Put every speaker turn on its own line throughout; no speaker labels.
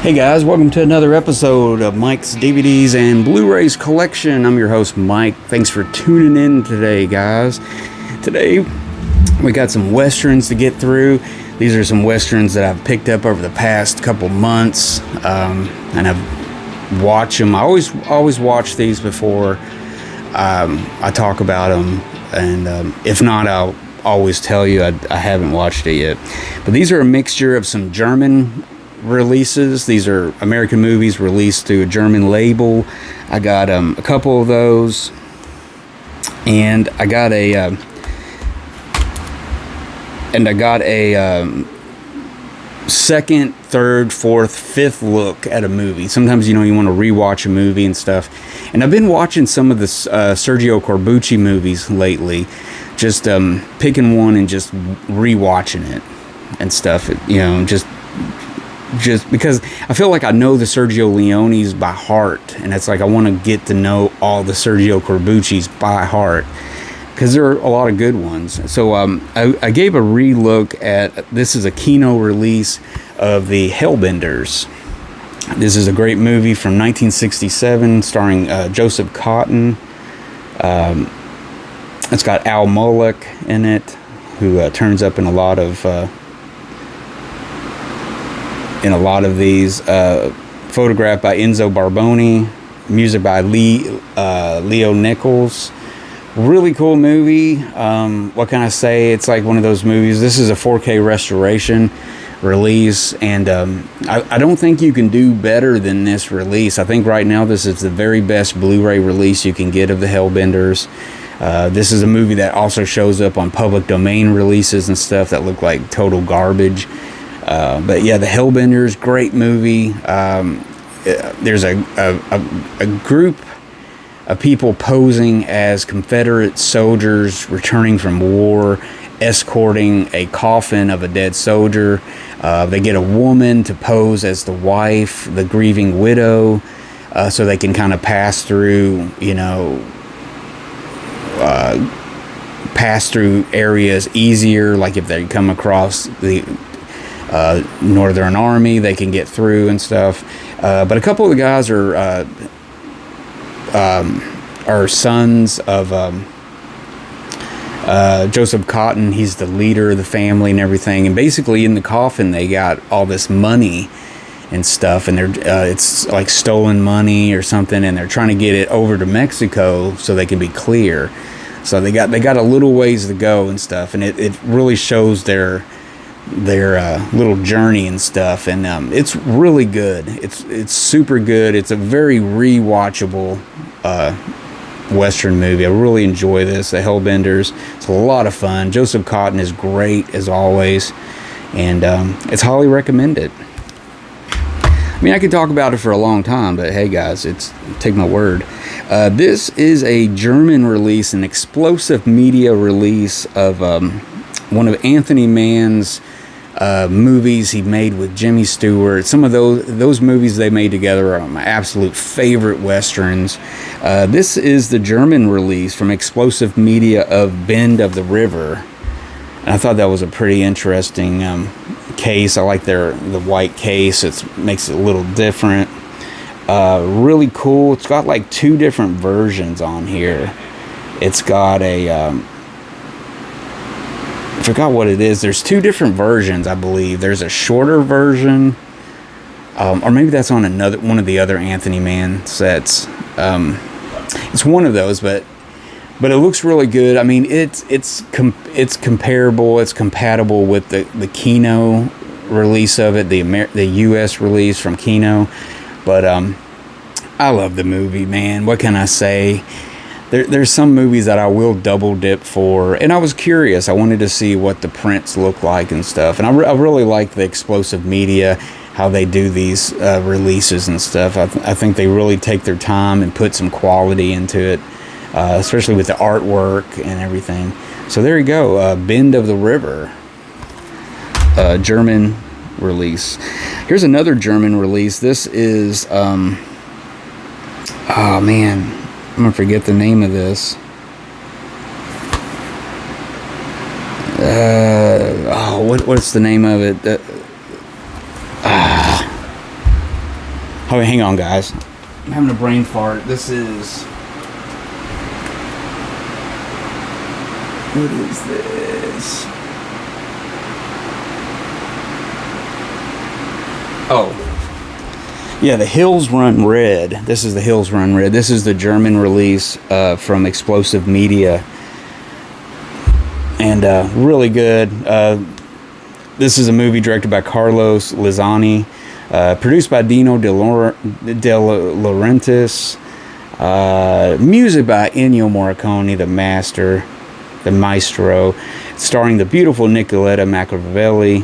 Hey guys, welcome to another episode of Mike's DVDs and Blu-rays collection. I'm your host Mike. Thanks for tuning in today, guys. Today we got some westerns to get through. These are some westerns that I've picked up over the past couple months, and I've watched them. I always watch these before I talk about them, and if not, I'll always tell you I haven't watched it yet. But these are a mixture of some German releases. These are American movies released through a German label. I got a couple of those, and I got a second, third, fourth, fifth look at a movie. Sometimes you want to rewatch a movie and stuff. And I've been watching some of the Sergio Corbucci movies lately, just picking one and just rewatching it and stuff. Just because I feel like I know the Sergio Leones by heart, and it's like I want to get to know all the Sergio Corbucci's by heart, because there are a lot of good ones. So I gave a re-look at, this is a Kino release of the Hellbenders. This is a great movie from 1967 starring Joseph Cotten. It's got Al Moloch in it, who turns up in a lot of these, photographed by Enzo Barboni, music by Leo Nichols. Really cool movie. What can I say? It's like one of those movies. This is a 4K restoration release, and I don't think you can do better than this release. I think right now this is the very best Blu-ray release you can get of the Hellbenders. This is a movie that also shows up on public domain releases and stuff that look like total garbage. But yeah, the Hellbenders, great movie. There's a group of people posing as Confederate soldiers returning from war, escorting a coffin of a dead soldier. They get a woman to pose as the wife, the grieving widow, so they can kind of pass through areas easier. Like if they come across the Northern Army, they can get through and stuff. But a couple of the guys are sons of Joseph Cotten. He's the leader of the family and everything. And basically in the coffin they got all this money and stuff, and it's like stolen money or something, and they're trying to get it over to Mexico so they can be clear. So they got a little ways to go and stuff, and it really shows their little journey and stuff, and it's really good. It's super good. It's a very rewatchable Western movie. I really enjoy this, the Hellbenders. It's a lot of fun. Joseph Cotten is great as always, and it's highly recommended. I mean, I could talk about it for a long time, but hey guys, take my word. This is a German release, an explosive media release of one of Anthony Mann's movies he made with Jimmy Stewart. Some of those movies they made together are my absolute favorite westerns. This is the German release from Explosive Media of Bend of the River, and I thought that was a pretty interesting case. I like the white case. It makes it a little different. Really cool. It's got like two different versions on here. It's got I forgot what it is. There's two different versions, I believe. There's a shorter version, or maybe that's on one of the other Anthony Mann sets. It's one of those, but it looks really good. I mean, it's comparable. It's compatible with the Kino release of it, the U.S. release from Kino. But I love the movie, man. What can I say? There's some movies that I will double dip for, and I was curious. I wanted to see what the prints look like and stuff, and I really like the Explosive Media, how they do these releases and stuff. I think they really take their time and put some quality into it, especially with the artwork and everything. So there you go, Bend of the River, German release. Here's another German release. This is oh man, I'm gonna forget the name of this. What's the name of it? Oh, hang on, guys. I'm having a brain fart. This is... What is this? Oh. Yeah, the Hills Run Red. This is the Hills Run Red. This is the German release from Explosive Media. And really good. This is a movie directed by Carlos Lizani. Produced by Dino De Laurentiis. Music by Ennio Morricone, the maestro. Starring the beautiful Nicoletta Machiavelli.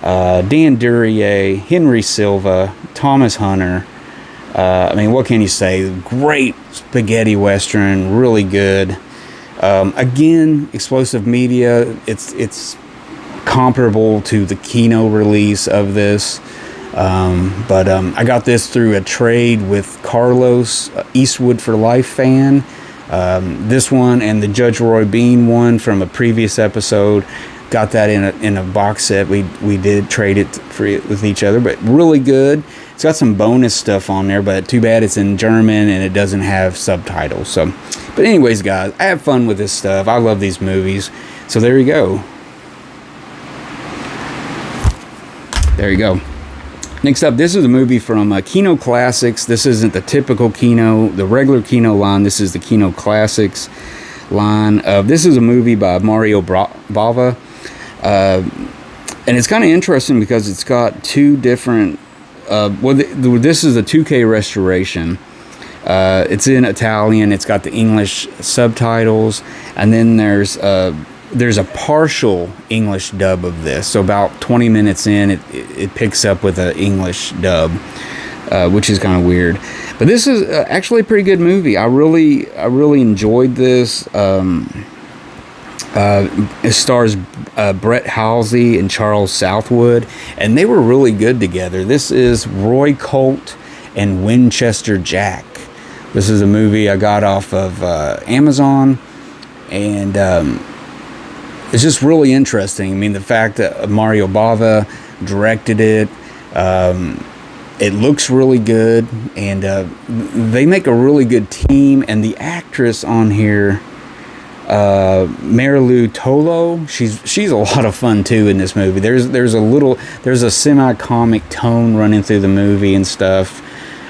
Dan Duryea, Henry Silva, Thomas Hunter. I mean, what can you say? Great spaghetti western, really good. Again, Explosive Media. It's comparable to the Kino release of this, but I got this through a trade with Carlos, Eastwood for Life fan. This one and the Judge Roy Bean one from a previous episode. Got that in a box set. We did trade it with each other, but really good. It's got some bonus stuff on there, but too bad it's in German and it doesn't have subtitles. So, but anyways, guys, I have fun with this stuff. I love these movies. So there you go. There you go. Next up, this is a movie from Kino Classics. This isn't the typical Kino, the regular Kino line. This is the Kino Classics line. This is a movie by Mario Bava. And it's kind of interesting because it's got two different... this is a 2K restoration. It's in Italian. It's got the English subtitles. And then there's a partial English dub of this. So about 20 minutes in, it picks up with an English dub, which is kind of weird. But this is actually a pretty good movie. I really enjoyed this. It stars Brett Halsey and Charles Southwood, and they were really good together. This is Roy Colt and Winchester Jack. This is a movie I got off of Amazon, and it's just really interesting. I mean, the fact that Mario Bava directed it, it looks really good, and they make a really good team. And the actress on here, Marilu Tolo, she's a lot of fun too in this movie. There's a semi-comic tone running through the movie and stuff,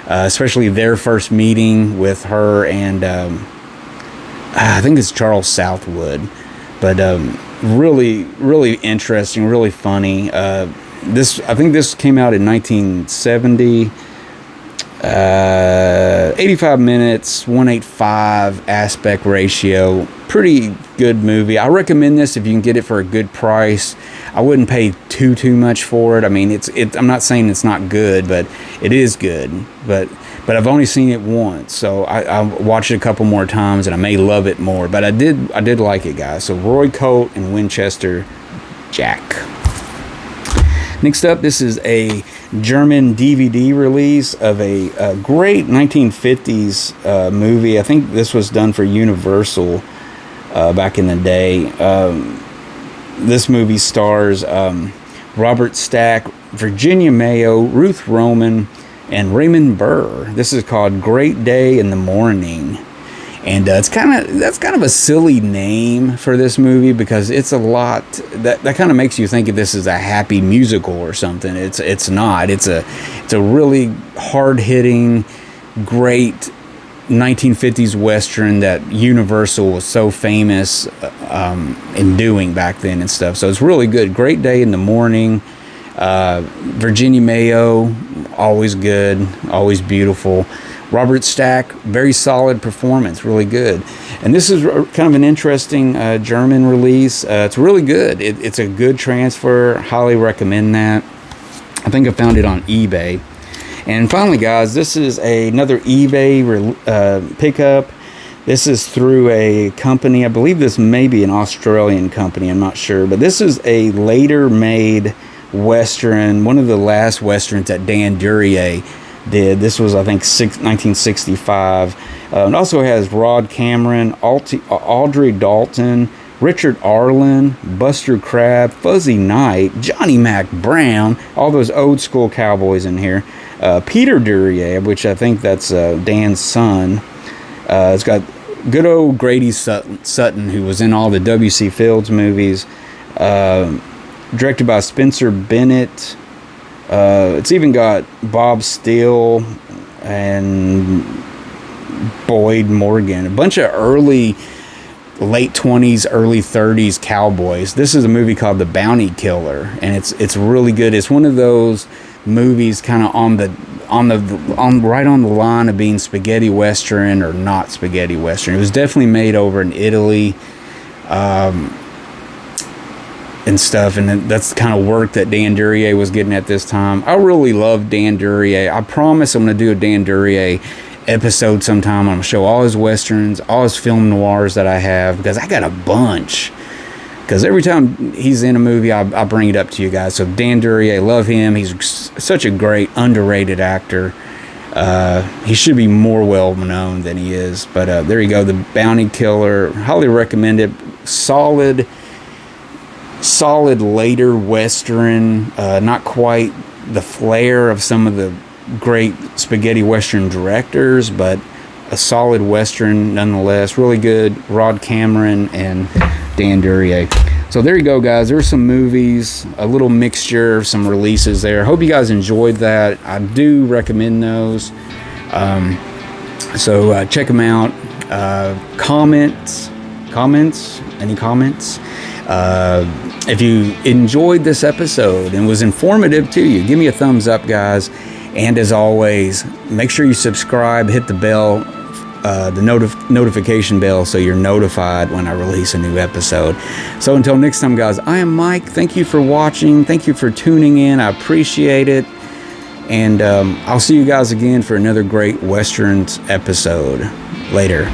especially their first meeting with her and I think it's Charles Southwood, but really interesting, really funny. I think this came out in 1970. 85 minutes, 185 aspect ratio. Pretty good movie. I recommend this if you can get it for a good price. I wouldn't pay too much for it. I mean, I'm not saying it's not good, but it is good. But I've only seen it once, so I watched it a couple more times, and I may love it more. But I did like it, guys. So Roy Colt and Winchester Jack. Next up, this is a German DVD release of a great 1950s movie. I think this was done for Universal back in the day. This movie stars Robert Stack, Virginia Mayo, Ruth Roman, and Raymond Burr. This is called Great Day in the Morning. And that's kind of a silly name for this movie because it's a lot that kind of makes you think if this is a happy musical or something. It's not. It's a really hard-hitting, great 1950s Western that Universal was so famous in doing back then and stuff. So it's really good. Great Day in the Morning. Virginia Mayo, always good, always beautiful. Robert Stack, very solid performance, really good. And this is kind of an interesting German release. It's really good. It's a good transfer. Highly recommend that. I think I found it on eBay. And finally, guys, this is another eBay pickup. This is through a company. I believe this may be an Australian company. I'm not sure. But this is a later made Western, one of the last Westerns that Dan Duryea did. This was, I think, 1965. It also has Rod Cameron, Audrey Dalton, Richard Arlen, Buster Crabbe, Fuzzy Knight, Johnny Mac Brown, all those old school cowboys in here. Peter Duryea, which I think that's Dan's son. It's got good old Grady Sutton, who was in all the W.C. Fields movies. Directed by Spencer Bennett. It's even got Bob Steele and Boyd Morgan. A bunch of late 20s, early 30s cowboys. This is a movie called The Bounty Killer, and it's really good. It's one of those movies kind of right on the line of being spaghetti western or not spaghetti western. It was definitely made over in Italy and stuff, and that's the kind of work that Dan Duryea was getting at this time. I really love Dan Duryea. I promise I'm going to do a Dan Duryea episode sometime. I'm going to show all his westerns, all his film noirs that I have, because I got a bunch. Because every time he's in a movie, I bring it up to you guys. So Dan Duryea, love him. He's such a great, underrated actor. He should be more well known than he is. But there you go, The Bounty Killer. Highly recommend it. Solid later western. Not quite the flair of some of the great spaghetti western directors, but a solid western nonetheless. Really good. Rod Cameron and Dan Duryea. So there you go, guys. There's some movies, a little mixture, some releases there. Hope you guys enjoyed that. I do recommend those. So check them out. Comments? Any comments? If you enjoyed this episode and was informative to you, give me a thumbs up, guys. And as always, make sure you subscribe, hit the bell, the notification bell, so you're notified when I release a new episode. So until next time, guys, I am Mike. Thank you for watching. Thank you for tuning in. I appreciate it. And I'll see you guys again for another great Westerns episode. Later.